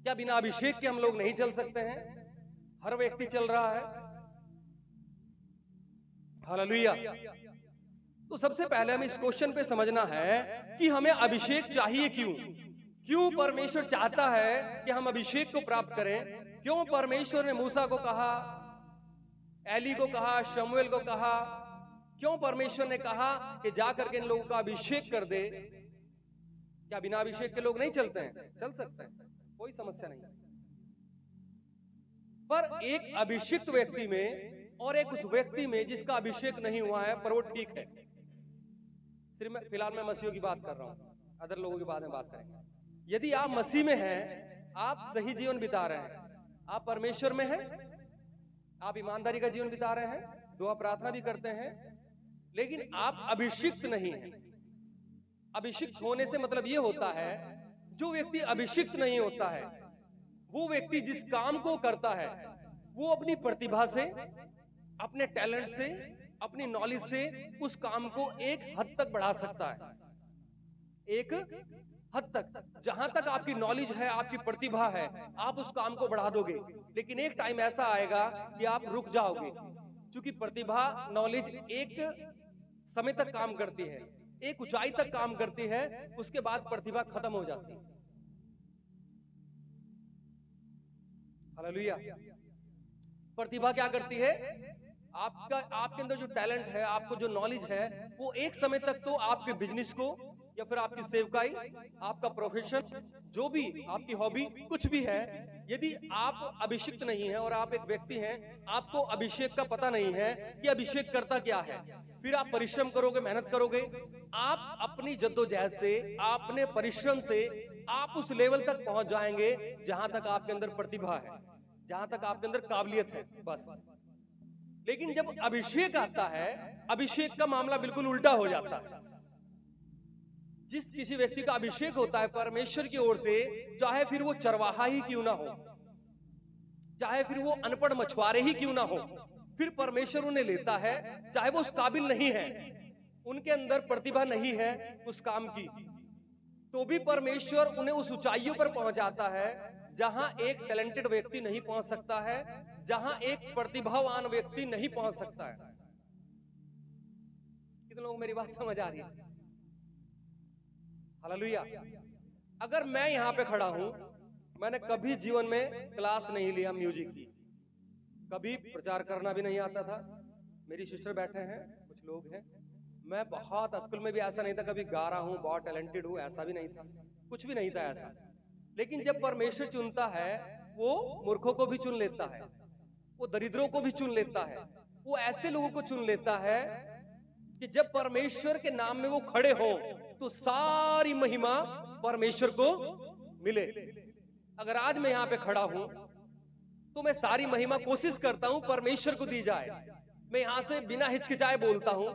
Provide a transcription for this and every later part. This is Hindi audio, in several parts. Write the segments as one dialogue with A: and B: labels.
A: क्या बिना अभिषेक के हम लोग नहीं चल सकते हैं? हर व्यक्ति चल रहा है। हालेलुया। तो सबसे पहले हमें इस क्वेश्चन पे समझना है कि हमें अभिषेक चाहिए क्यों? क्यों परमेश्वर चाहता है कि हम अभिषेक को प्राप्त करें? क्यों परमेश्वर ने मूसा को कहा, एली को कहा, शमूएल को कहा? क्यों परमेश्वर ने कहा कि जाकर के इन लोगों का अभिषेक कर दे? क्या बिना अभिषेक के लोग नहीं चलते हैं? चल सकते हैं, कोई समस्या नहीं। पर एक अभिषिक्त व्यक्ति में और एक उस व्यक्ति में जिसका अभिषेक नहीं हुआ है, पर वो ठीक है। सिर्फ फिलहाल मैं मसीहों की बात कर रहा हूं, अदर लोगों की बाद में बात करेंगे। यदि आप मसीह में हैं, आप सही जीवन बिता रहे हैं, आप परमेश्वर में हैं, आप ईमानदारी का जीवन बिता रहे हैं, दुआ प्रार्थना भी करते हैं, लेकिन आप अभिषिक्त नहीं हैं। अभिषिक्त होने से मतलब यह होता है, जो व्यक्ति अभिषिक्त नहीं होता है, वो व्यक्ति जिस काम को करता है वो अपनी प्रतिभा से, अपने टैलेंट से, अपनी नॉलेज से उस काम को एक हद तक बढ़ा सकता है। एक हद तक, जहां तक आपकी नॉलेज है, आपकी प्रतिभा है, आप उस काम को बढ़ा दोगे। लेकिन एक टाइम ऐसा आएगा कि आप रुक जाओगे, क्योंकि प्रतिभा, नॉलेज एक समय तक काम करती है, एक ऊंचाई तक काम करती है, उसके बाद प्रतिभा खत्म हो जाती है। हालेलुया। प्रतिभा क्या करती है? आपके अंदर जो टैलेंट है, आपको जो नॉलेज है, वो एक समय तक तो आपके बिजनेस को या फिर आपकी सेवकाई, आपका प्रोफेशन, जो भी आपकी हॉबी कुछ भी है, यदि आप अभिषिक्त नहीं है और आप एक व्यक्ति हैं, आपको अभिषेक का पता नहीं है कि अभिषेक करता क्या है, फिर आप परिश्रम करोगे, मेहनत करोगे, आप अपनी जद्दोजहद से, अपने परिश्रम से आप उस लेवल तक पहुंच जाएंगे जहां तक आपके अंदर प्रतिभा है, जहां तक आपके अंदर काबिलियत है, बस। लेकिन जब अभिषेक आता है, अभिषेक का मामला बिल्कुल उल्टा हो जाता है। जिस किसी व्यक्ति का अभिषेक होता है परमेश्वर की ओर से, चाहे फिर वो चरवाहा ही क्यों ना हो, चाहे फिर वो अनपढ़ मछुआरे ही क्यों ना हो, फिर परमेश्वर उन्हें लेता है। चाहे वो उस काबिल नहीं है, उनके अंदर प्रतिभा नहीं है उस काम की, तो भी परमेश्वर उन्हें उस ऊंचाइयों पर पहुंचाता है जहां एक टैलेंटेड व्यक्ति नहीं पहुंच सकता है, जहां एक प्रतिभावान व्यक्ति नहीं पहुंच सकता है। कितने लोगों को मेरी बात समझ आ रही है? हालेलुया। अगर मैं यहां पे खड़ा हूं, मैंने कभी जीवन में क्लास नहीं लिया म्यूजिक की, कभी प्रचार करना भी नहीं आता था। मेरी सिस्टर बैठे हैं, कुछ लोग हैं, मैं बहुत स्कूल में भी ऐसा नहीं था कभी गा रहा हूं, बहुत टैलेंटेड हूं, ऐसा भी नहीं था, कुछ भी नहीं था ऐसा। लेकिन जब परमेश्वर चुनता है, वो मूर्खों को भी चुन लेता है, वो दरिद्रों को भी चुन लेता है, वो ऐसे लोगों को चुन लेता है कि जब परमेश्वर के नाम में वो खड़े हों तो सारी महिमा परमेश्वर को मिले। अगर आज मैं यहां पे खड़ा हूं तो मैं सारी महिमा कोशिश करता हूं परमेश्वर को दी जाए। मैं यहां से बिना हिचकिचाए बोलता हूं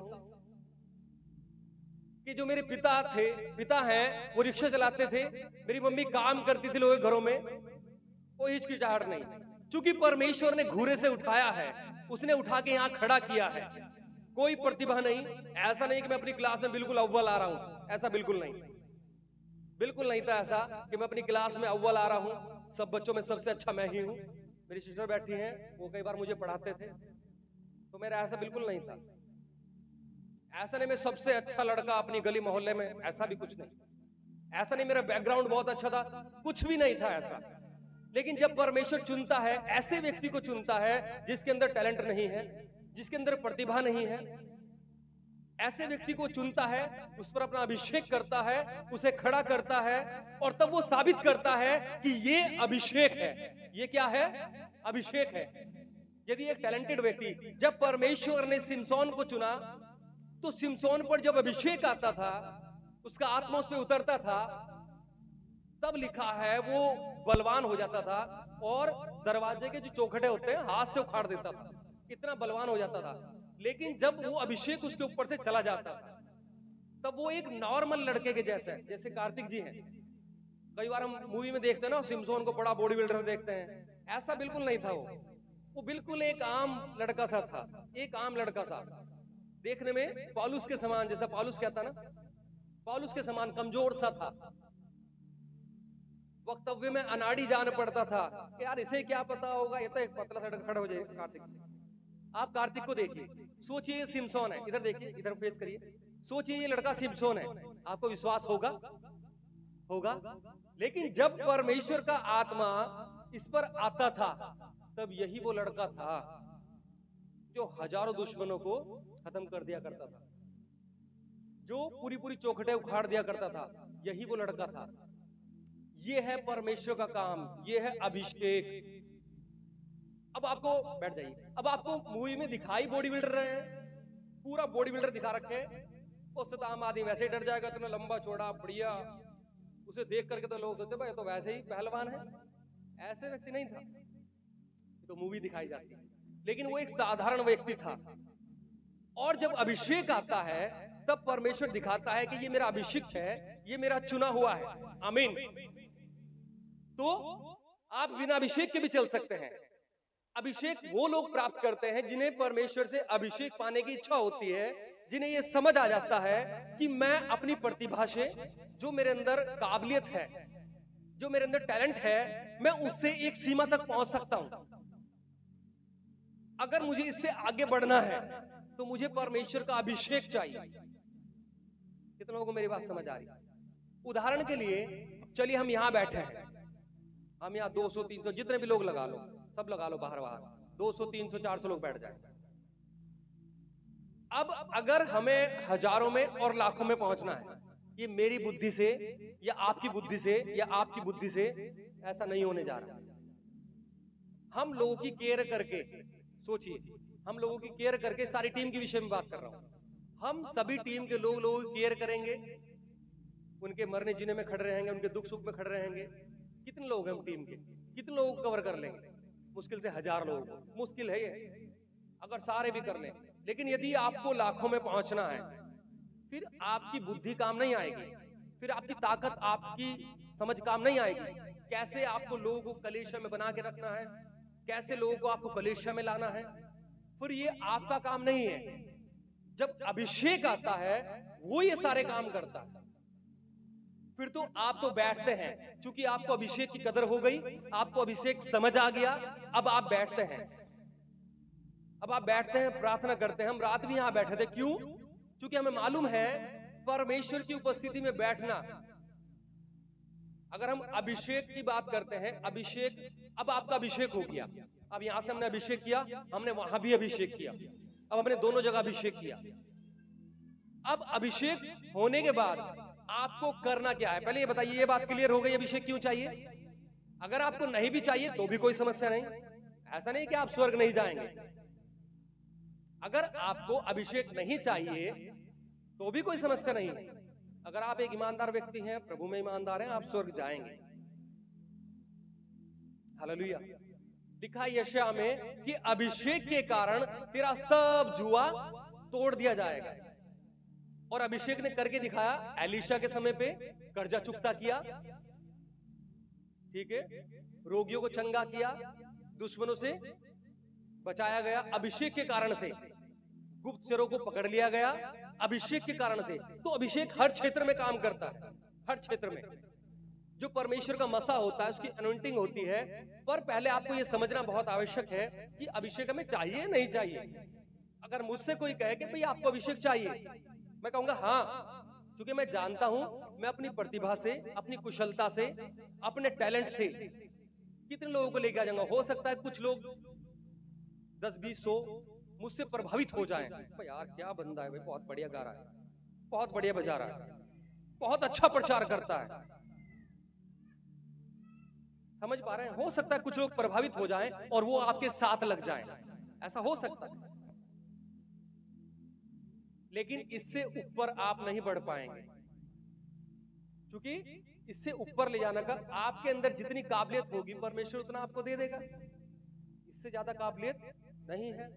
A: कि जो मेरे पिता हैं, वो रिक्शा चलाते थे, मेरी मम्मी काम करती थी लोगों के घरों में, कोई हिचकिचाहट नहीं, क्योंकि परमेश्वर ने घूरे से उठाया है, उसने उठा के यहां खड़ा किया है। कोई प्रतिभा नहीं, ऐसा नहीं कि मैं अपनी क्लास में बिल्कुल अव्वल आ रहा हूं, ऐसा बिल्कुल नहीं, बिल्कुल नहीं था ऐसा कि मैं अपनी क्लास में अव्वल आ रहा हूं, सब बच्चों में सबसे अच्छा मैं ही हूं। मेरी सिस्टर बैठी हैं, वो कई बार मुझे पढ़ाते थे, तो मेरा ऐसा बिल्कुल नहीं था। ऐसा नहीं मैं सबसे अच्छा लड़का अपनी गली मोहल्ले में, ऐसा भी कुछ नहीं। ऐसा नहीं मेरा बैकग्राउंड बहुत अच्छा था, कुछ भी नहीं था ऐसा। लेकिन जब परमेश्वर चुनता है, ऐसे व्यक्ति को चुनता है जिसके अंदर टैलेंट नहीं है, जिसके अंदर प्रतिभा नहीं है, ऐसे व्यक्ति को चुनता है, उस पर अपना अभिषेक करता है, उसे खड़ा करता है, और तब वो साबित करता है कि ये अभिषेक है। ये क्या है? अभिषेक है। यदि एक टैलेंटेड व्यक्ति, जब परमेश्वर ने सिमसोन को चुना, तो सिमसोन पर जब अभिषेक आता था, उसका आत्मा उस पर उतरता था, तब लिखा है वो बलवान हो जाता था और दरवाजे के जो चौखटे होते हैं हाथ से उखाड़ देता था, इतना बलवान हो जाता था। लेकिन जब वो अभिषेक उसके ऊपर से चला जाता था, तब वो एक नॉर्मल लड़के के जैसा है, जैसे कार्तिक जी हैं। कई बार हम मूवी में देखते हैं ना, सिमसोन को बड़ा बॉडी बिल्डर देखते हैं, ऐसा बिल्कुल नहीं था वो बिल्कुल एक आम लड़का सा था, एक आम लड़का सा, देखने में पौलुस के समान, जैसा पौलुस कहता ना, पौलुस के समान कमजोर सा था। वक्तव्य में अनाड़ी जान पड़ता था कि यार इसे क्या पता होगा, ये तो एक पतला सड़क खड़ा हो जाएगा। कार्तिक, आप कार्तिक को देखिए, सोचिए ये सिम्सोन है, इधर देखिए, इधर फेस करिए, सोचिए ये लड़का सिम्सोन है, आपको विश्वास होगा? होगा। लेकिन जब परमेश्वर का आत्मा इस पर आता था, तब यही वो लड़का था जो हजारों दुश्मनों को खत्म कर दिया करता था, जो पूरी पूरी चौखटें उखाड़ दिया करता था, यही वो लड़का था। ये है परमेश्वर का काम, ये है अभिषेक। अब आपको बैठ जाइए, अब आपको मूवी में दिखाई बॉडी बिल्डर रहे हैं, पूरा बॉडी बिल्डर दिखा रखे हैं, उससे तो आम आदमी वैसे ही डर जाएगा, इतना लंबा चौड़ा बढ़िया, उसे देख करके तो लोग कहते भाई तो वैसे ही पहलवान है। ऐसे व्यक्ति नहीं था, तो मूवी दिखाई जाती है, लेकिन वो एक साधारण व्यक्ति था। और जब अभिषेक आता है तब परमेश्वर दिखाता है कि ये मेरा अभिषेक है, ये मेरा चुना हुआ है। आमीन। तो आप बिना अभिषेक के भी चल सकते हैं। अभिषेक वो लोग प्राप्त करते हैं जिन्हें परमेश्वर से अभिषेक पाने की इच्छा होती है, जिन्हें ये समझ आ जाता है कि मैं अपनी प्रतिभा से, जो मेरे अंदर काबिलियत है, जो मेरे अंदर टैलेंट है, मैं उससे एक सीमा तक पहुंच सकता हूं। अगर मुझे इससे आगे बढ़ना है तो मुझे परमेश्वर का अभिषेक चाहिए। कितने लोगों को मेरी बात समझ आ रही है? उदाहरण के लिए चलिए हम यहां बैठे हैं, हम यहाँ 200-300 जितने भी लोग लगा लो, सब लगा लो, बाहर 200-300-400 लोग बैठ जाए। अब अगर हमें हजारों में और लाखों में पहुंचना है, ये मेरी बुद्धि से या आपकी बुद्धि से या आपकी बुद्धि से ऐसा नहीं होने जा रहा। हम लोगों की केयर करके, सोचिए, हम लोगों की केयर करके, सारी टीम के विषय में बात कर रहा हूं, हम सभी टीम के लोगों की केयर करेंगे, उनके मरने जीने में खड़े रहेंगे, उनके दुख सुख में खड़े रहेंगे। कितने लोग हैं हम टीम के, कितने लोगों को कवर कर लेंगे? मुश्किल से 1000 लोगों को, मुश्किल है ये, अगर सारे भी कर लें। लेकिन यदि आपको लाखों में पहुंचना है, फिर आपकी बुद्धि काम नहीं आएगी, फिर आपकी ताकत, आपकी समझ काम नहीं आएगी। कैसे आपको लोगों को कलेशा में बना के रखना है, कैसे लोगों को आपको कलेशा में लाना है, फिर ये आपका काम नहीं है। जब अभिषेक आता है वो ये सारे काम करता है। फिर तो आप तो बैठते हैं, क्योंकि आपको अभिषेक की कदर हो गई, आपको अभिषेक समझ आ गया, अब आप बैठते हैं। अब आप बैठते हैं, प्रार्थना करते हैं। हम रात भी यहां बैठे थे, क्यों? क्योंकि हमें मालूम है परमेश्वर की उपस्थिति में बैठना। अगर हम अभिषेक की बात करते हैं, अभिषेक, अब आपका अभिषेक हो गया, अब यहां से हमने अभिषेक किया, हमने वहां भी अभिषेक किया, अब हमने दोनों जगह अभिषेक किया। अब अभिषेक होने के बाद आपको करना क्या है? पहले ये बताइए, ये बात क्लियर हो गई, अभिषेक क्यों चाहिए? अगर आपको नहीं भी चाहिए तो भी कोई समस्या नहीं, ऐसा नहीं कि आप स्वर्ग नहीं जाएंगे। अगर आपको अभिषेक नहीं चाहिए तो भी कोई समस्या नहीं है। अगर आप एक ईमानदार व्यक्ति हैं, प्रभु में ईमानदार हैं, आप स्वर्ग जाएंगे। हालेलुया। लिखा यशायाह में कि अभिषेक के कारण तेरा सब जुआ तोड़ दिया जाएगा। और अभिषेक ने करके दिखाया। एलीशा के समय पे कर्जा चुकता किया, ठीक है, रोगियों को चंगा किया, दुश्मनों से बचाया गया अभिषेक के कारण से, गुप्तचरों को पकड़ लिया गया अभिषेक के कारण से। तो अभिषेक हर क्षेत्र में काम करता है, हर क्षेत्र में। जो परमेश्वर का मसा होता है, उसकी अनॉइंटिंग होती है। पर पहले आपको यह समझना बहुत आवश्यक है कि अभिषेक हमें चाहिए नहीं चाहिए। अगर मुझसे कोई कहे कि भाई आपको अभिषेक चाहिए, मैं कहूंगा हाँ, क्योंकि मैं जानता हूं मैं अपनी प्रतिभा से, अपनी कुशलता से, अपने टैलेंट से कितने लोगों को लेके आ जाऊंगा। हो सकता है कुछ लोग 10-20-100 मुझसे प्रभावित हो जाएं, यार क्या बंदा है भाई, बहुत बढ़िया गा रहा है, बहुत बढ़िया बजा रहा है, बहुत अच्छा प्रचार करता है। समझ पा रहे हैं? हो सकता है कुछ लोग प्रभावित हो जाएं और वो आपके साथ लग जाएं, ऐसा हो सकता है। लेकिन इससे ऊपर आप नहीं बढ़ पाएंगे, क्योंकि इससे ऊपर ले जाने का आपके अंदर जितनी काबिलियत होगी परमेश्वर उतना आपको दे देगा, इससे ज्यादा काबिलियत नहीं है।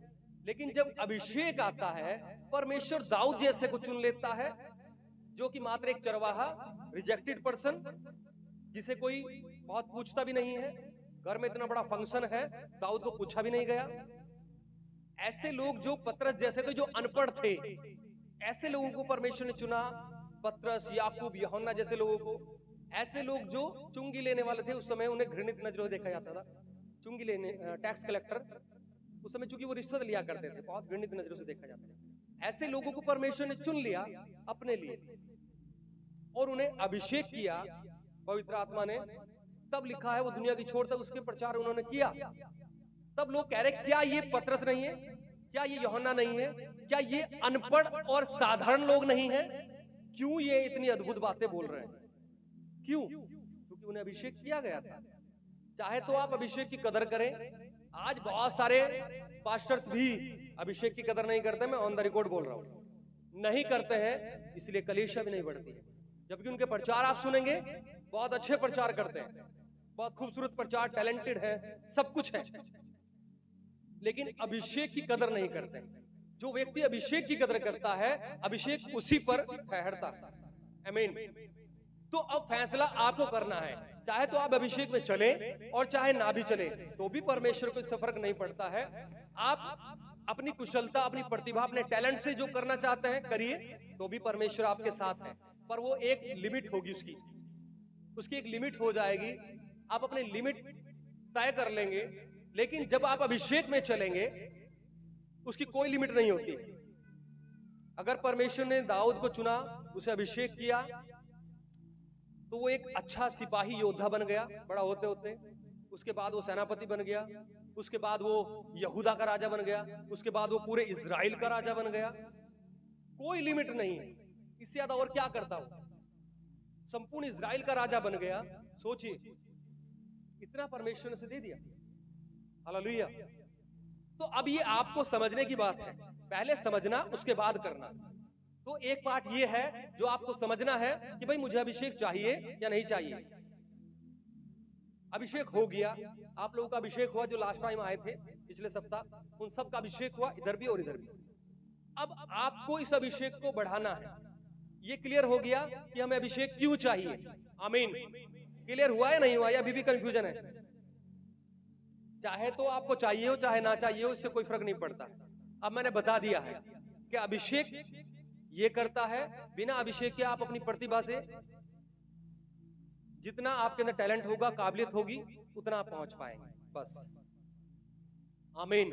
A: लेकिन जब अभिषेक आता है, परमेश्वर दाऊद जैसे को चुन लेता है, जो कि मात्र एक चरवाहा, रिजेक्टेड पर्सन, जिसे कोई बहुत पूछता भी नहीं है। घर में इतना बड़ा फंक्शन है, दाऊद को पूछा भी नहीं गया। ऐसे लोग जो पतरस जैसे थे, जो अनपढ़ थे, ऐसे लोगों को परमेश्वर ने चुना। पतरस, याकूब, यूहन्ना जैसे लोगों को, ऐसे लोग जो चुंगी लेने वाले थे उस समय उन्हें घृणित नजरों से देखा जाता था। चुंगी लेने टैक्स कलेक्टर उस समय चूंकि वो रिश्वत लिया करते थे, बहुत घृणित नजरों से देखा जाता था। ऐसे लोगों को परमेश्वर ने चुन लिया अपने लिए और उन्हें अभिषेक किया पवित्र आत्मा ने। तब लिखा है वो दुनिया की छोर तक उसके प्रचार उन्होंने किया। तब लोग कह रहे क्या ये पतरस नहीं है, क्या ये यूहन्ना नहीं है, क्या ये अनपढ़ और साधारण लोग नहीं है? क्यों ये इतनी अद्भुत बातें बोल रहे हैं? क्यों? क्योंकि उन्हें अभिषेक किया गया था। चाहे तो आप अभिषेक की कदर करें। आज बहुत सारे पास्टर्स भी अभिषेक की कदर नहीं करते, मैं ऑन द रिकॉर्ड बोल रहा हूं, नहीं करते हैं, इसलिए कलीसिया भी नहीं बढ़ती है। जबकि उनके प्रचार आप सुनेंगे, बहुत अच्छे प्रचार करते हैं, बहुत खूबसूरत प्रचार, टैलेंटेड है, सब कुछ है, लेकिन अभिषेक की कदर नहीं करते। जो व्यक्ति अभिषेक की कदर करता है, अभिषेक उसी पर ठहरता है। आमीन। तो अब फैसला आपको करना है, चाहे तो आप अभिषेक में चले और चाहे ना भी चले तो भी परमेश्वर को इससे फर्क नहीं पड़ता है। आप अपनी कुशलता, अपनी प्रतिभा, अपने टैलेंट से जो करना चाहते हैं करिए, तो भी परमेश्वर आपके साथ है। पर वो एक लिमिट होगी, उसकी एक लिमिट हो जाएगी। आप अपने लिमिट तय कर लेंगे, लेकिन जब आप अभिषेक में चलेंगे उसकी कोई लिमिट नहीं होती। अगर परमेश्वर ने दाऊद को चुना, उसे अभिषेक किया, तो वो एक अच्छा सिपाही योद्धा बन गया बड़ा होते होते। उसके बाद वो सेनापति बन गया, उसके बाद वो यहूदा का राजा बन गया, उसके बाद वो पूरे इजराइल का राजा बन गया। कोई लिमिट नहीं है, इससे ज्यादा और क्या करता हूं। संपूर्ण इजराइल का राजा बन गया। सोचिए, इतना परमेश्वर ने उसे दे दिया। हालेलुया। तो अब ये आपको समझने की बात है, पहले समझना उसके बाद करना। तो एक पार्ट ये है जो आपको समझना है कि भाई मुझे अभिषेक चाहिए या नहीं चाहिए। अभिषेक हो गया, आप लोगों का अभिषेक हुआ, जो लास्ट टाइम आए थे पिछले सप्ताह, उन सब का अभिषेक हुआ, इधर भी और इधर भी। अब आपको इस अभिषेक को बढ़ाना है। ये क्लियर हो गया कि हमें अभिषेक क्यों चाहिए। आमीन। क्लियर हुआ या नहीं हुआ, या अभी भी कंफ्यूजन है? चाहे तो आपको चाहिए हो चाहे ना चाहिए हो, इससे कोई फर्क नहीं पड़ता। अब मैंने बता दिया है कि अभिषेक ये करता है, बिना अभिषेक के आप अपनी प्रतिभा से जितना आपके अंदर टैलेंट होगा, काबिलियत होगी, उतना आप पहुंच पाएंगे, बस। आमीन।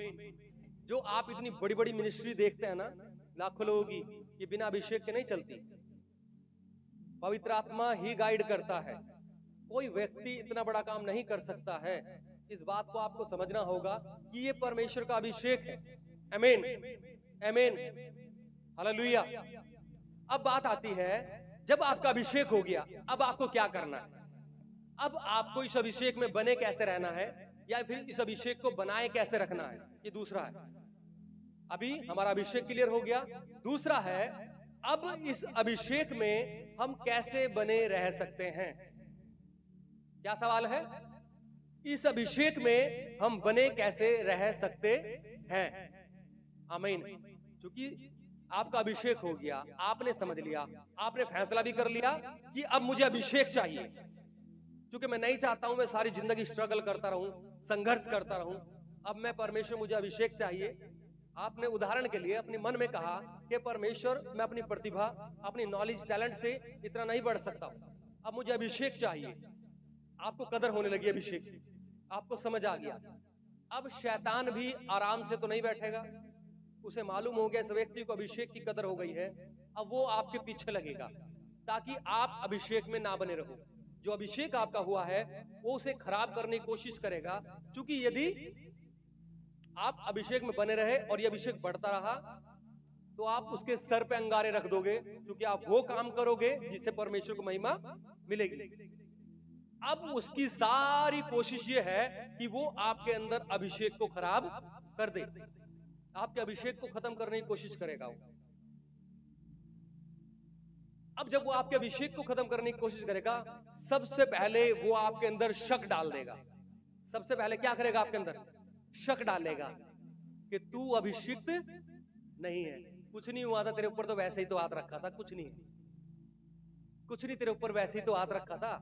A: जो आप इतनी बड़ी बड़ी मिनिस्ट्री देखते हैं ना, लाखों लोगों की, ये बिना अभिषेक के नहीं चलती। पवित्र आत्मा ही गाइड करता है, कोई व्यक्ति इतना बड़ा काम नहीं कर सकता है। इस बात को आपको समझना होगा कि ये परमेश्वर का अभिषेक है। आमीन, आमीन, हालेलुया। अब बात आती है, जब आपका अभिषेक हो गया, अब आपको क्या करना है? अब आपको इस अभिषेक में बने कैसे रहना है, या फिर इस अभिषेक को बनाए कैसे रखना है, ये दूसरा है। अभी हमारा अभिषेक क्लियर हो गया। दूसरा है, अब इस अभिषेक में हम कैसे बने रह सकते हैं? क्या सवाल है? इस अभिषेक में हम बने कैसे रह सकते हैं? आमीन। क्योंकि आपका अभिषेक हो गया, आपने समझ लिया, आपने फैसला भी कर लिया कि अब मुझे अभिषेक चाहिए। क्योंकि मैं नहीं चाहता हूं मैं सारी जिंदगी स्ट्रगल करता रहूं, संघर्ष करता रहूं। अब मैं परमेश्वर, मुझे अभिषेक चाहिए। आपने उदाहरण के लिए अपने मन में कहा कि परमेश्वर, मैं अपनी प्रतिभा, अपनी नॉलेज, टैलेंट से इतना नहीं बढ़ सकता, अब मुझे अभिषेक चाहिए। आपको कदर होने लगी अभिषेक की, आपको समझ आ गया। अब शैतान भी आराम से तो नहीं बैठेगा, उसे मालूम हो गया इस व्यक्ति को अभिषेक की कदर हो गई है। अब वो आपके पीछे लगेगा ताकि आप अभिषेक में ना बने रहो। जो अभिषेक आपका हुआ है वो उसे खराब करने की कोशिश करेगा। क्योंकि यदि आप अभिषेक में बने रहे और ये अभिषेक बढ़ता रहा, तो आप उसके सर पे अंगारे रख दोगे, क्योंकि आप वो काम करोगे जिससे परमेश्वर को महिमा मिलेगी। अब उसकी सारी कोशिश ये है कि वो आपके अंदर अभिषेक को खराब कर दे, आपके अभिषेक को खत्म करने की कोशिश करेगा वो। अब जब वो आपके अभिषेक को खत्म करने की कोशिश करेगा, सबसे पहले वो आपके अंदर शक डाल देगा। सबसे पहले क्या करेगा? आपके अंदर शक डालेगा कि तू अभिषिक्त नहीं है, कुछ नहीं हुआ था तेरे ऊपर, तो वैसे ही तो हाथ रखा था, कुछ नहीं, कुछ नहीं, तेरे ऊपर वैसे ही तो हाथ रखा था,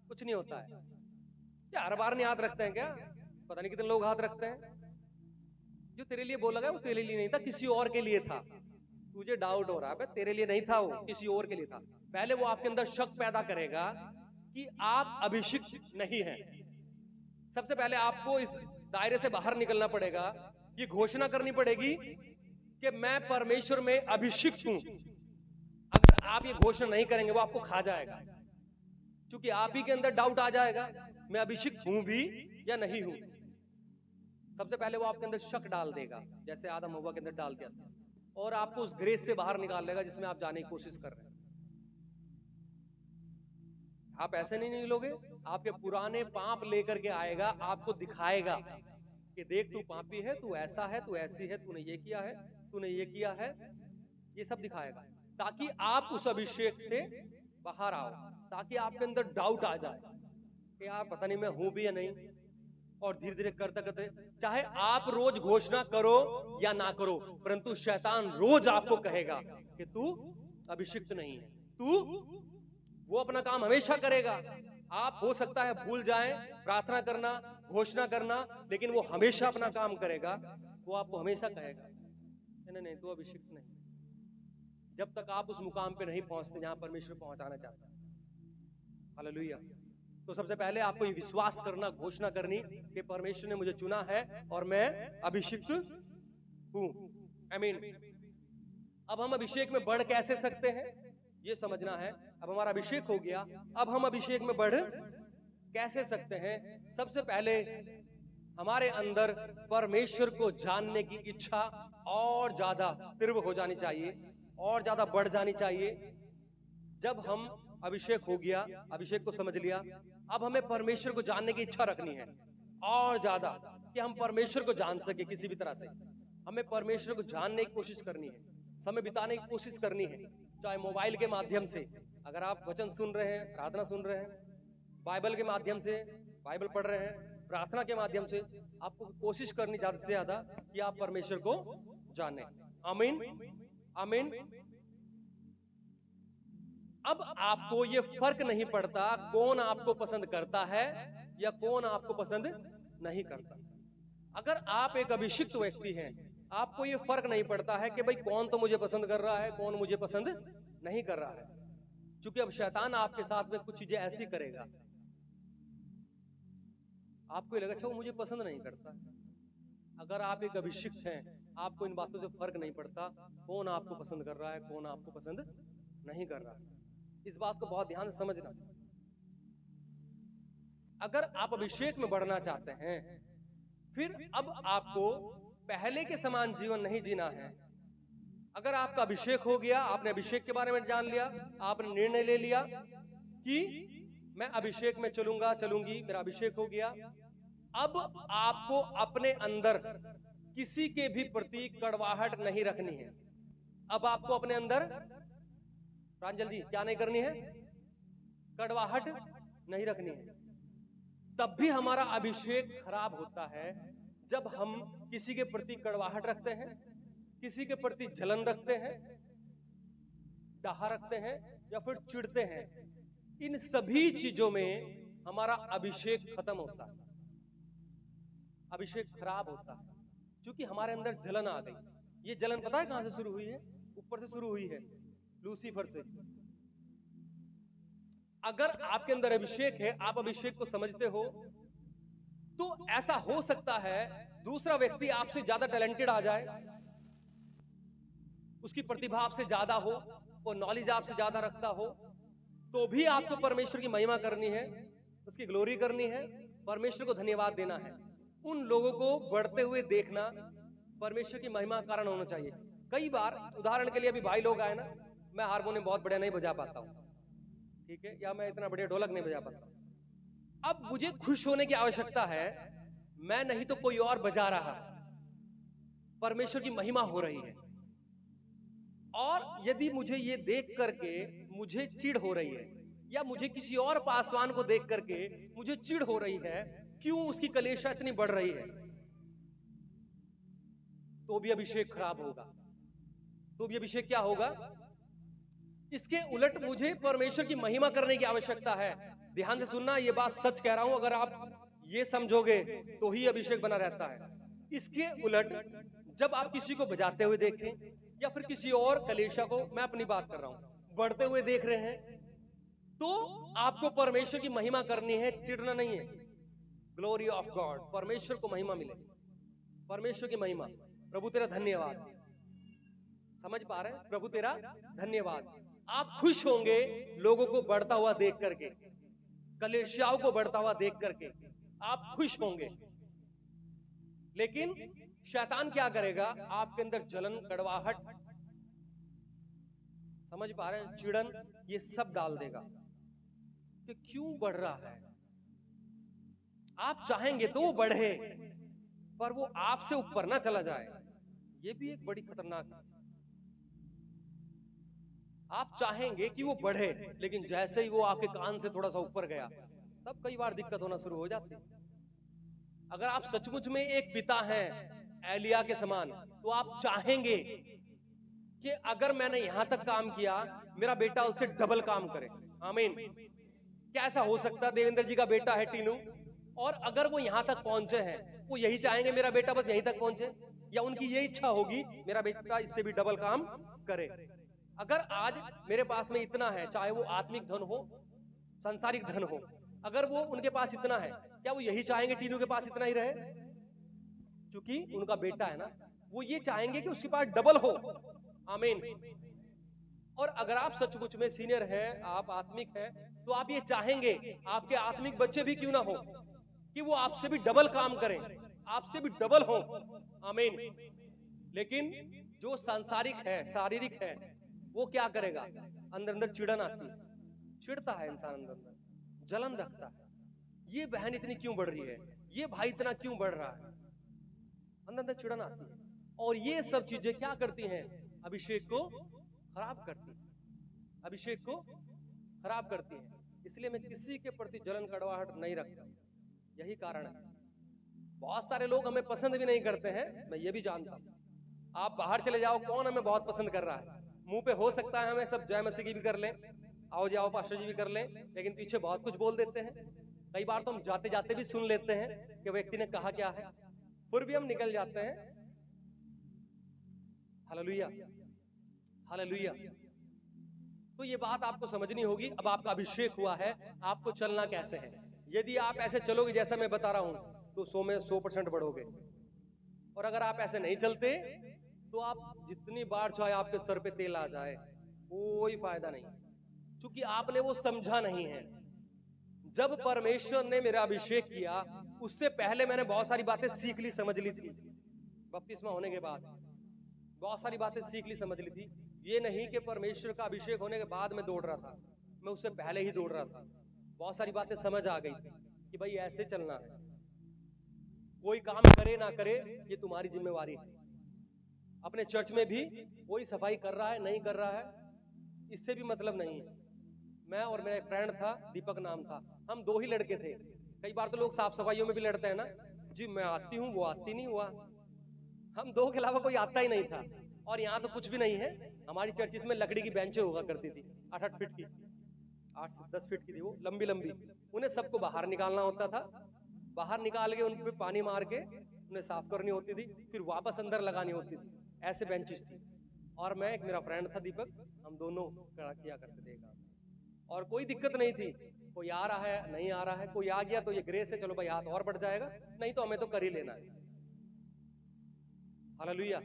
A: कुछ नहीं होता है। क्या हर बार नहीं हाथ रखते हैं क्या? पता नहीं कितने लोग हाथ रखते हैं। जो तेरे लिए बोला गया वो तेरे लिए नहीं था, किसी और के लिए था। तुझे डाउट हो रहा है, तेरे लिए नहीं था, वो किसी और के लिए था। पहले वो आपके अंदर शक पैदा करेगा कि आप अभिषिक्त नहीं हैं। सबसे पहले आपको इस दायरे से बाहर निकलना पड़ेगा, ये घोषणा करनी पड़ेगी कि मैं परमेश्वर में अभिषिक्त हूं। अगर आप ये घोषणा नहीं करेंगे वो आपको खा जाएगा, क्योंकि आप ही के अंदर डाउट आ जाएगा मैं अभिषिक्त हूं भी या नहीं हूं। सबसे पहले वो आपके अंदर शक डाल देगा, जैसे आदम हव्वा के अंदर डाल दिया था, और आपको उस ग्रेस से बाहर निकाल लेगा जिसमें आप जाने की कोशिश कर रहे हैं। आप ऐसे नहीं निकलोगे, आपके पुराने पाप लेकर के आएगा, आपको दिखाएगा कि देख तू पापी है, तू ऐसा है, तू ऐसी है, तूने ये किया है, तूने ये किया है, ये सब दिखाएगा ताकि आप उस अभिषेक से बाहर आओ, ताकि आपके अंदर डाउट आ जाए कि यार पता नहीं मैं हूं भी या नहीं। और धीरे धीरे करते करते, चाहे आप रोज घोषणा करो या ना करो, परंतु शैतान रोज आपको कहेगा कि तू अभिषिक्त नहीं है, तू वो अपना काम हमेशा करेगा। आप हो सकता है भूल जाएं प्रार्थना करना, घोषणा करना, लेकिन वो हमेशा अपना काम करेगा। वो आपको हमेशा कहेगा नहीं नहीं तू अभिषिक्त नहीं, जब तक आप उस मुकाम पे नहीं पहुंचते जहां परमेश्वर पहुंचाना चाहता है। हालेलुया। तो सबसे पहले आपको ये विश्वास करना, घोषणा करनी कि परमेश्वर ने मुझे चुना है और मैं अभिषिक्त हूं। आमीन। अब हम अभिषेक में बढ़ कैसे सकते हैं ये समझना है। अब हमारा अभिषेक हो गया, अब हम अभिषेक में बढ़ कैसे सकते हैं। सबसे पहले हमारे अंदर परमेश्वर को जानने की इच्छा और ज्यादा तीव्र हो जानी चाहिए, और ज्यादा बढ़ जानी चाहिए। जब हम अभिषेक हो गया, अभिषेक को समझ लिया, अब हमें परमेश्वर को जानने की इच्छा रखनी है और ज्यादा, कि हम परमेश्वर को जान सके। किसी भी तरह से हमें परमेश्वर को जानने की कोशिश करनी है, समय बिताने की कोशिश करनी है, चाहे मोबाइल के माध्यम से, अगर आप वचन सुन रहे हैं, प्रार्थना सुन रहे हैं, बाइबल के माध्यम से बाइबल पढ़ रहे हैं, प्रार्थना के माध्यम से, आपको कोशिश करनी ज्यादा से ज्यादा कि आप परमेश्वर को जाने। आमीन आमीन। अब आपको ये फर्क नहीं पड़ता कौन आपको पसंद करता है या कौन आपको पसंद नहीं करता। अगर आप एक अभिषिक्त व्यक्ति हैं, आपको ये फर्क नहीं पड़ता है कि भाई कौन तो मुझे पसंद कर रहा है, कौन मुझे पसंद नहीं कर रहा है, क्योंकि अब शैतान आपके साथ में कुछ चीजें ऐसी करेगा, आपको ये लगेगा अच्छा वो मुझे पसंद नहीं करता। अगर आप एक अभिषिक्त हैं, आपको इन बातों से फर्क नहीं पड़ता कौन आपको पसंद कर रहा है, कौन आपको पसंद नहीं कर रहा है। इस बात को बहुत ध्यान से समझना। अगर आप अभिषेक में बढ़ना चाहते हैं, फिर अब आपको पहले के समान जीवन नहीं जीना है। अगर आपका अभिषेक हो गया, आपने अभिषेक के बारे में जान लिया, आपने निर्णय ले लिया कि मैं अभिषेक में चलूंगा, चलूंगी, मेरा अभिषेक हो गया, अब आपको अपने अंदर किसी के भी प्रति कड़वाहट नहीं रखनी है। अब आपको अपने अंदर, प्रांजल जी, क्या नहीं करनी है? कड़वाहट नहीं रखनी है। तब भी हमारा अभिषेक खराब होता है जब हम किसी के प्रति कड़वाहट रखते हैं, किसी के प्रति जलन रखते हैं, डाहा रखते हैं या फिर चिढ़ते हैं। इन सभी चीजों में हमारा अभिषेक खत्म होता है, अभिषेक खराब होता है, क्योंकि हमारे अंदर जलन आ गई। ये जलन पता है कहां से शुरू हुई है? ऊपर से शुरू हुई है, लूसीफर से। अगर आपके अंदर अभिषेक है, आप अभिषेक को समझते हो, तो ऐसा हो सकता है दूसरा व्यक्ति आपसे ज्यादा टैलेंटेड आ जाए, उसकी प्रतिभा आपसे ज्यादा हो, वो नॉलेज आपसे ज्यादा रखता हो, तो भी आपको परमेश्वर की महिमा करनी है, उसकी ग्लोरी करनी है, परमेश्वर को धन्यवाद देना है। उन लोगों को बढ़ते हुए देखना परमेश्वर की महिमा का कारण होना चाहिए। कई बार उदाहरण के लिए अभी भाई लोग आए ना, मैं हारमोनियम बहुत बढ़िया नहीं बजा पाता हूं, ठीक है, या मैं इतना बढ़िया ढोलक नहीं बजा पाता। अब मुझे खुश होने की आवश्यकता है, मैं नहीं तो कोई और बजा रहा, परमेश्वर की महिमा हो रही है। और यदि मुझे ये देख करके मुझे चिढ़ हो रही है, या मुझे किसी और पासवान को देख करके मुझे चिढ़ हो रही है, क्यों उसकी कलेशा इतनी बढ़ रही है, तो भी अभिषेक खराब होगा, तो भी अभिषेक क्या होगा? इसके उलट मुझे परमेश्वर की महिमा करने की आवश्यकता है। ध्यान से सुनना, ये बात सच कह रहा हूं, अगर आप ये समझोगे तो ही अभिषेक बना रहता है। इसके उलट जब आप किसी को बजाते हुए देखें या फिर किसी और कलेशा को, मैं अपनी बात कर रहा हूं, बढ़ते हुए देख रहे हैं, तो आपको परमेश्वर की महिमा करनी है, चिढ़ना नहीं है। ग्लोरी ऑफ गॉड, परमेश्वर को महिमा मिले, परमेश्वर की महिमा। प्रभु तेरा धन्यवाद। समझ पा रहे हैं? प्रभु तेरा धन्यवाद। आप खुश होंगे लोगों को बढ़ता हुआ देख करके, कलीसियाओं को बढ़ता हुआ देख करके आप खुश होंगे। लेकिन शैतान क्या करेगा? आपके अंदर जलन, कड़वाहट, समझ पा रहे हैं, चिड़न, ये सब डाल देगा कि क्यों बढ़ रहा है। आप चाहेंगे तो वो बढ़े, पर वो आपसे ऊपर ना चला जाए। ये भी एक बड़ी खतरनाक चीज। आप चाहेंगे कि वो बढ़े, लेकिन जैसे ही वो आपके कान से थोड़ा सा ऊपर गया, तब कई बार दिक्कत होना शुरू हो जाती है। अगर आप सचमुच में एक पिता हैं एलिया के समान, तो आप चाहेंगे कि अगर मैंने यहां तक काम किया, मेरा बेटा उससे डबल काम करे। आमीन। कैसा हो सकता? देवेंद्र जी का बेटा है टीनू, और अगर वो यहां तक पहुंचे हैं, वो यही चाहेंगे मेरा बेटा बस यहीं तक पहुंचे, या उनकी यही इच्छा होगी मेरा बेटा इससे भी डबल काम करे। अगर आज मेरे पास में इतना है, चाहे वो आत्मिक धन हो, सांसारिक धन हो, अगर वो उनके पास इतना है, क्या वो यही चाहेंगे टीनू के पास इतना ही रहे? क्योंकि उनका बेटा है ना, वो ये चाहेंगे कि उसके पास डबल हो। आमीन। और अगर आप सचमुच में सीनियर हैं, आप आत्मिक हैं, तो आप ये चाहेंगे आपके आत्मिक बच्चे भी क्यों ना हो कि वो आपसे भी डबल काम करें, आपसे भी डबल हो। आमीन। लेकिन जो सांसारिक है, शारीरिक है, वो क्या करेगा? अंदर अंदर चिड़न आती है, चिढ़ता है इंसान, अंदर अंदर जलन रखता है। ये बहन इतनी क्यों बढ़ रही है, ये भाई इतना क्यों बढ़ रहा है, अंदर अंदर चिड़न आती है। और ये सब चीजें क्या करती हैं? अभिषेक को खराब करती है, अभिषेक को खराब करती है। इसलिए मैं किसी के प्रति जलन, कड़वाहट नहीं रखता। यही कारण है। बहुत सारे लोग हमें पसंद भी नहीं करते हैं, मैं ये भी जानता हूं। आप बाहर चले जाओ, कौन हमें बहुत पसंद कर रहा है? मुंह पे हो सकता है हमें सब जय मसीह की भी कर लें, आओ जाओ पास्टर जी भी कर लें, लेकिन पीछे बहुत कुछ बोल देते हैं। कई बार तो हम जाते जाते भी सुन लेते हैं कि व्यक्ति ने कहा क्या है, फिर भी हम निकल जाते हैं। Hallelujah, hallelujah. तो ये बात आपको समझनी होगी। अब आपका अभिषेक हुआ है, आपको चलना कैसे है। यदि आप ऐसे चलोगे जैसा मैं बता रहा हूं, तो 100 में 100% बढ़ोगे। और अगर आप ऐसे नहीं चलते, तो आप जितनी बार चाहे आपके सर पे तेल आ जाए, कोई फायदा नहीं, क्योंकि आपने वो समझा नहीं है। जब परमेश्वर ने मेरा अभिषेक किया, उससे पहले मैंने बहुत सारी बातें सीख ली, समझ ली थी। बपतिस्मा होने के बाद बहुत सारी बातें सीख ली, समझ ली थी। ये नहीं कि परमेश्वर का अभिषेक होने के बाद मैं दौड़ रहा था, मैं उससे पहले ही दौड़ रहा था। बहुत सारी बातें समझ आ गई थी कि भाई ऐसे चलना है। कोई काम करे ना करे, ये तुम्हारी जिम्मेवारी है। अपने चर्च में भी कोई सफाई कर रहा है, नहीं कर रहा है, इससे भी मतलब नहीं है। मैं और मेरा एक फ्रेंड था, दीपक नाम था, हम 2 ही लड़के थे। कई बार तो लोग साफ सफाइयों में भी लड़ते हैं ना, जी मैं आती हूँ, वो आती नहीं हुआ। हम 2 के अलावा कोई आता ही नहीं था। और यहाँ तो कुछ भी नहीं है। हमारी चर्चिस में लकड़ी की बेंचें हुआ करती थी, 8-8 फीट की, 8 से 10 फीट की थी वो, लंबी लंबी। उन्हें सबको बाहर निकालना होता था, बाहर निकाल के उन पे पानी मार के उन्हें साफ करनी होती थी, फिर वापस अंदर लगानी होती थी। ऐसे बेंचेस थी। और मैं, एक मेरा फ्रेंड था दीपक, हम दोनों किया करते थे काम। और कोई दिक्कत नहीं थी, कोई आ रहा है नहीं आ रहा है, कोई आ गया तो ये ग्रेस है, चलो भाई हाथ और बढ़ जाएगा, नहीं तो हमें तो कर ही लेना है। हालेलुया।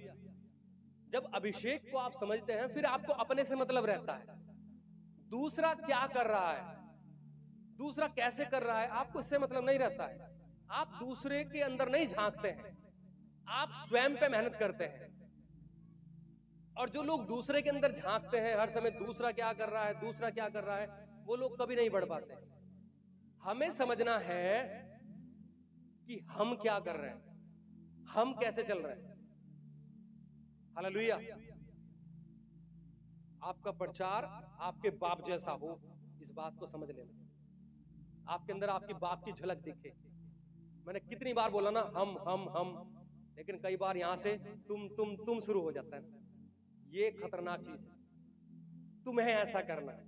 A: जब अभिषेक को आप समझते हैं, फिर आपको अपने से मतलब रहता है। दूसरा क्या कर रहा है, दूसरा कैसे कर रहा है, आपको इससे मतलब नहीं रहता है। आप दूसरे के अंदर नहीं झांकते हैं, आप स्वयं पे मेहनत करते हैं। और जो लोग दूसरे के अंदर झांकते हैं हर समय, दूसरा क्या कर रहा है, दूसरा क्या कर रहा है, वो लोग कभी नहीं बढ़ पाते। हमें समझना है कि हम क्या कर रहे हैं, हम कैसे चल रहे हैं। हालेलुया। आपका प्रचार आपके बाप जैसा हो, इस बात को समझ लेना। आपके अंदर आपकी बाप की झलक दिखे। मैंने कितनी बार बोला ना, हम, लेकिन कई बार यहां से तुम शुरू हो जाता है ना। ये खतरनाक चीज है। तुम्हें ऐसा करना है,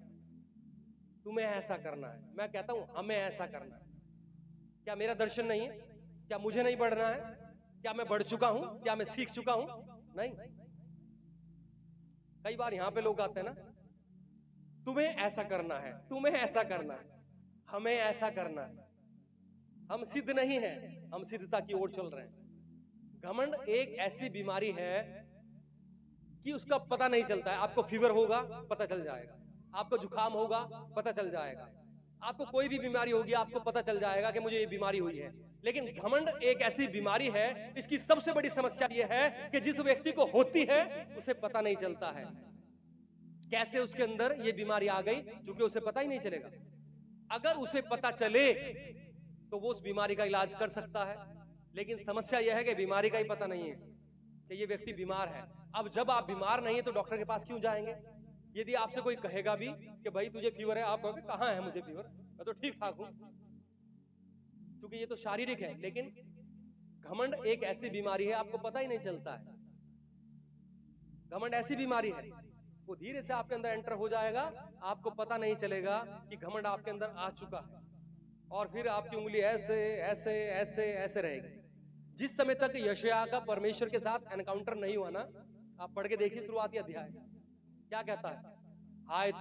A: तुम्हें ऐसा करना है। मैं कहता हूं हमें ऐसा करना है। क्या मेरा दर्शन नहीं है? क्या मुझे नहीं बढ़ना है? क्या मैं बढ़ चुका हूं? क्या मैं सीख चुका हूं? नहीं। कई बार यहां पे लोग आते हैं ना, तुम्हें ऐसा करना है, तुम्हें ऐसा करना है, हमें ऐसा करना है। हम सिद्ध नहीं है, हम सिद्धता की ओर चल रहे हैं। घमंड एक ऐसी बीमारी है कि उसका पता नहीं चलता है। आपको फीवर होगा पता चल जाएगा, आपको जुकाम होगा पता चल जाएगा, आपको कोई भी बीमारी होगी आपको पता चल जाएगा कि मुझे ये बीमारी हुई है। लेकिन घमंड एक ऐसी बीमारी है, इसकी सबसे बड़ी समस्या यह है कि जिस व्यक्ति को होती है उसे पता नहीं चलता है कैसे उसके अंदर ये बीमारी आ गई, क्योंकि उसे पता ही नहीं चलेगा। अगर उसे पता चले तो वो उस बीमारी का इलाज कर सकता है, लेकिन समस्या यह है कि बीमारी का ही पता नहीं है कि ये व्यक्ति बीमार है। अब जब आप बीमार नहीं है तो डॉक्टर के पास क्यों जाएंगे? यदि आपसे कोई कहेगा भी कि भाई तुझे फीवर है, आप कहोगे कहां है मुझे फीवर, मैं तो ठीक ठाक हूं, क्योंकि ये तो शारीरिक है। लेकिन घमंड एक ऐसी बीमारी है आपको पता ही नहीं चलता है। घमंड ऐसी बीमारी है वो धीरे से आपके अंदर एंटर हो जाएगा, आपको पता नहीं चलेगा कि घमंड आपके अंदर आ चुका है, और फिर आपकी उंगली ऐसे ऐसे ऐसे ऐसे रहेगी। जिस समय तक यशायाह का परमेश्वर के साथ एनकाउंटर नहीं हुआ ना, आप पढ़ के देखिए शुरुआती अध्याय क्या कहता है। हाय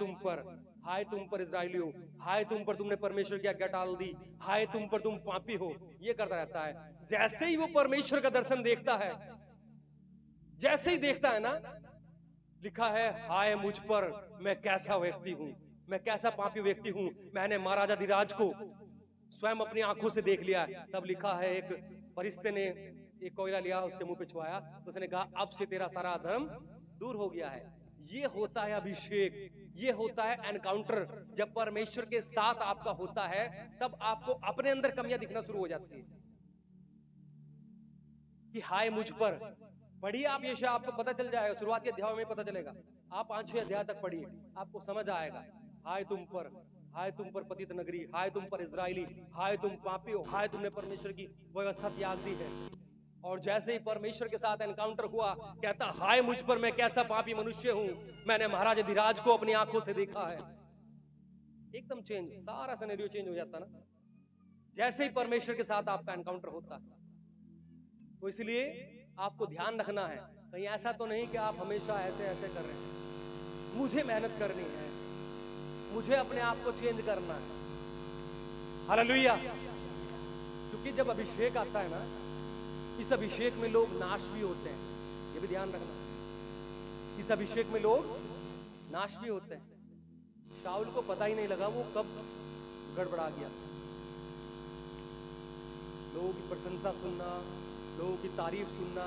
A: तुम पर इस्राएलियों, हाय तुम पर, तुमने परमेश्वर की आज्ञा टाल दी, हाय तुम पर, तुम पापी हो। ये करता रहता है। जैसे ही वो परमेश्वर का दर्शन देखता है, जैसे ही देखता है ना, लिखा है हाय मुझ पर, मैं कैसा व्यक्ति हूं, मैं कैसा पापी व्यक्ति हूं, मैंने महाराजा धीराज को स्वयं अपनी आंखों से देख लिया। तब लिखा है एक फरिश्ते ने एक कोयला लिया, उसके मुंह पे छुआया, तो उसने कहा अब से तेरा सारा अधर्म दूर हो गया है। ये होता है अभिषेक, ये होता है एनकाउंटर। जब परमेश्वर के साथ आपका होता है तब आपको अपने अंदर कमियां दिखना शुरू हो जाती है कि हाय मुझ पर। पढ़िए आप यशायाह, आपको पता चल जाएगा, शुरुआती अध्याय में पता चलेगा। आप 5-6 अध्याय तक पढ़िए, आपको समझ आएगा। हाय तुम पर, हाय तुम पर पतित नगरी, हाय तुम पर इजराइली, हाय तुम पापी हो, हाय तुमने परमेश्वर की व्यवस्था त्याग दी है। और जैसे ही परमेश्वर के साथ एनकाउंटर हुआ, कहता हाय मुझ पर, मैं कैसा पापी मनुष्य हूं, मैंने महाराजा धीराज को अपनी आंखों से देखा है। एकदम चेंज, सारा सिनेरियो चेंज हो जाता ना जैसे ही परमेश्वर के साथ आपका एनकाउंटर होता है। तो इसलिए आपको ध्यान रखना है, कहीं ऐसा तो नहीं कि आप हमेशा ऐसे ऐसे कर रहे हैं। मुझे मेहनत करनी है, मुझे अपने आप को चेंज करना है। हालेलुया। क्योंकि जब अभिषेक आता है ना, इस अभिषेक में लोग नाश भी होते हैं, ये भी ध्यान रखना। इस अभिषेक में लोग नाश भी होते हैं। शाऊल को पता ही नहीं लगा वो कब गड़बड़ा गया। लोगों की प्रशंसा सुनना, लोगों की तारीफ सुनना,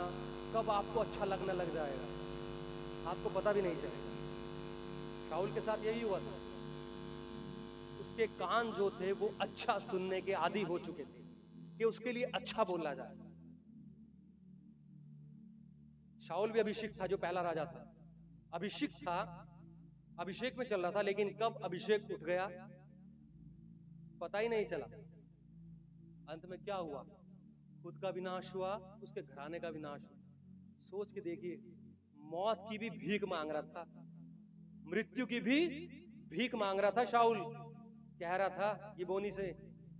A: कब आपको अच्छा लगने लग जाएगा आपको पता भी नहीं चलेगा। शाऊल के साथ यही हुआ था। उसके कान जो थे वो अच्छा सुनने के आदी हो चुके थे कि उसके लिए अच्छा बोला जाए। शाऊल भी अभिषेक था, जो पहला राजा था, अभिषेक था, अभिषेक में चल रहा था, लेकिन कब अभिषेक उठ गया पता ही नहीं चला। अंत में क्या हुआ? खुद का विनाश हुआ, उसके घराने का विनाश हुआ। सोच के देखिए, मौत की भी भीख मांग रहा था, मृत्यु की भी भीख मांग रहा था। शाऊल कह रहा था गिबोनी से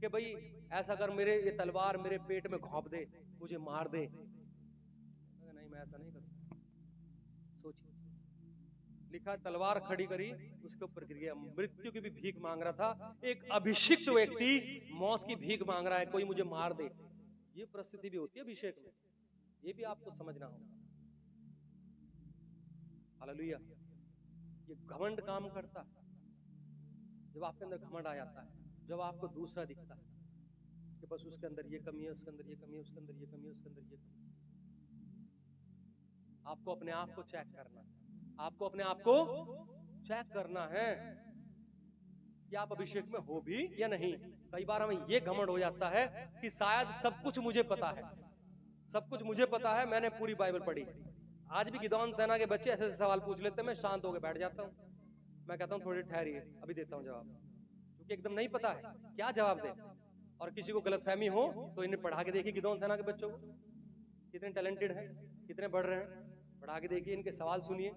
A: कि भाई ऐसा कर, मेरे ये तलवार मेरे पेट में घोंप दे, मुझे मार दे। नहीं, मैं ऐसा नहीं करूंगा। सोचिए, लिखा तलवार खड़ी करी, उसके ऊपर गिर गया। मृत्यु की भी भीख मांग रहा था। एक अभिषिक्त व्यक्ति मौत की भीख मांग रहा है, कोई मुझे मार दे। ये परिस्थिति भी होती है अभिषेक में, ये भी आपको समझना होगा। हालेलुया। ये घमंड काम करता है। जब आपके अंदर घमंड आ जाता है, जब आपको दूसरा दिखता है कि बस उसके अंदर ये कमी है, उसके अंदर ये कमी है, उसके अंदर ये कमी है, उसके अंदर ये कमी है। आपको अपने आप को चेक करना है, आपको अपने आप को चेक करना है कि आप अभिषेक में हो भी या नहीं। कई बार हमें ये घमंड हो जाता है कि शायद सब कुछ मुझे पता है, सब कुछ मुझे पता है, मैंने पूरी बाइबल पढ़ी। आज भी गिदोन सेना के बच्चे ऐसे ऐसे सवाल पूछ लेते हैं, मैं शांत होकर बैठ जाता हूँ। मैं कहता हूँ थोड़ी ठहरिए, अभी देता हूँ जवाब, क्योंकि एकदम नहीं पता है क्या जवाब दे। और किसी को गलतफहमी हो तो इन्हें पढ़ा के देखिए, गिदोन सेना के बच्चों को कितने टैलेंटेड हैं, कितने बढ़ रहे हैं, पढ़ा के देखिए, इनके सवाल सुनिए।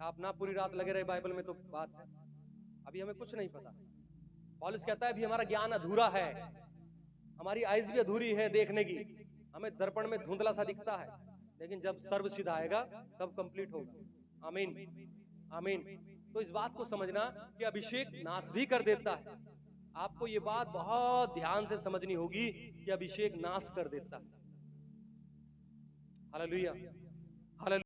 A: आप ना पूरी रात लगे रहे बाइबल में तो बात है, अभी हमें कुछ नहीं पता। पौलुस कहता है अभी हमारा ज्ञान अधूरा है, हमारी आइज भी अधूरी है देखने की, हमें दर्पण में धुंधला सा दिखता है, लेकिन जब सर्व सिद्ध आएगा तब कंप्लीट होगा। आमीन, आमीन। तो इस बात को समझना कि अभिषेक नाश भी कर देता है। आपको ये बात बहुत ध्यान से समझनी होगी कि अभिषेक नाश कर देता है। हालेलुया।